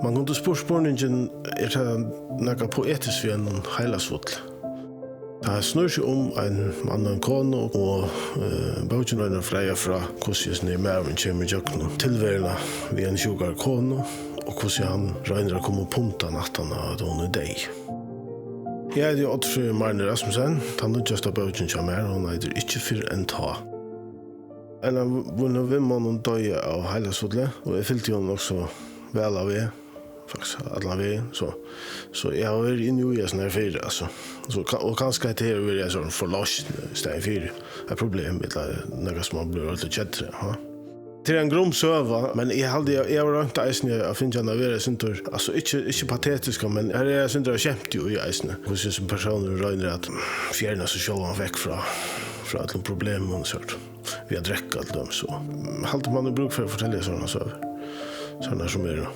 Man kunde spårningen det något poetiskt för en heilasvotl. Det snurrar sig om en man och en kone och boken är en freja fra hvordan ni med kommer jökna tillvärna vid en sjugar kone och hvordan han regnar att komma punta natten att hon är dig. Jag är ju Oddfrøy Marne Rasmussen, han nødjast av boken som hon heter Ikke fyr en ta. En av vunne vimmannen døde av heilasvotle, og jeg fylte jo også vel av det. Faktiskt alla vägen så jag har varit inne i sån här fyra alltså så och kanske att det är sån förlust stäng fyra ett problem med några små blir lite chatta ha till en grumsöva men jag var inte ens jag finns jag när det alltså inte patetiska men här är synd det skämt ju i isen hur så som personer rör att fjärna så själva väck från alla problem och sånt vi har dräckat dem så halt man bruk för att fortälja såna såna som är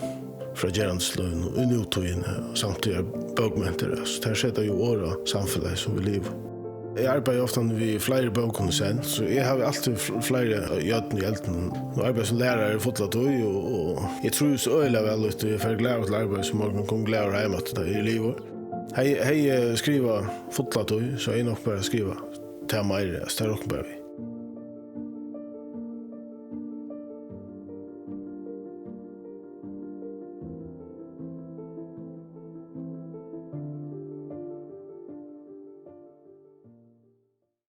fra Geransløn og nutøyen samtidig bøkmenter. Så det skjedde jo året samfunnet som vi lever. Jeg arbeider ofte ved flere bøkene sen, så jeg har alltid flere jødene i elden. Jeg arbeider som lærer fotlet og jeg tror så øyelig vel ut, jeg får glede til arbeid som man kan glede hjemme til det i livet. Jeg skriver fotlet så jeg nok bare skriver til meg, det er nok bare vi.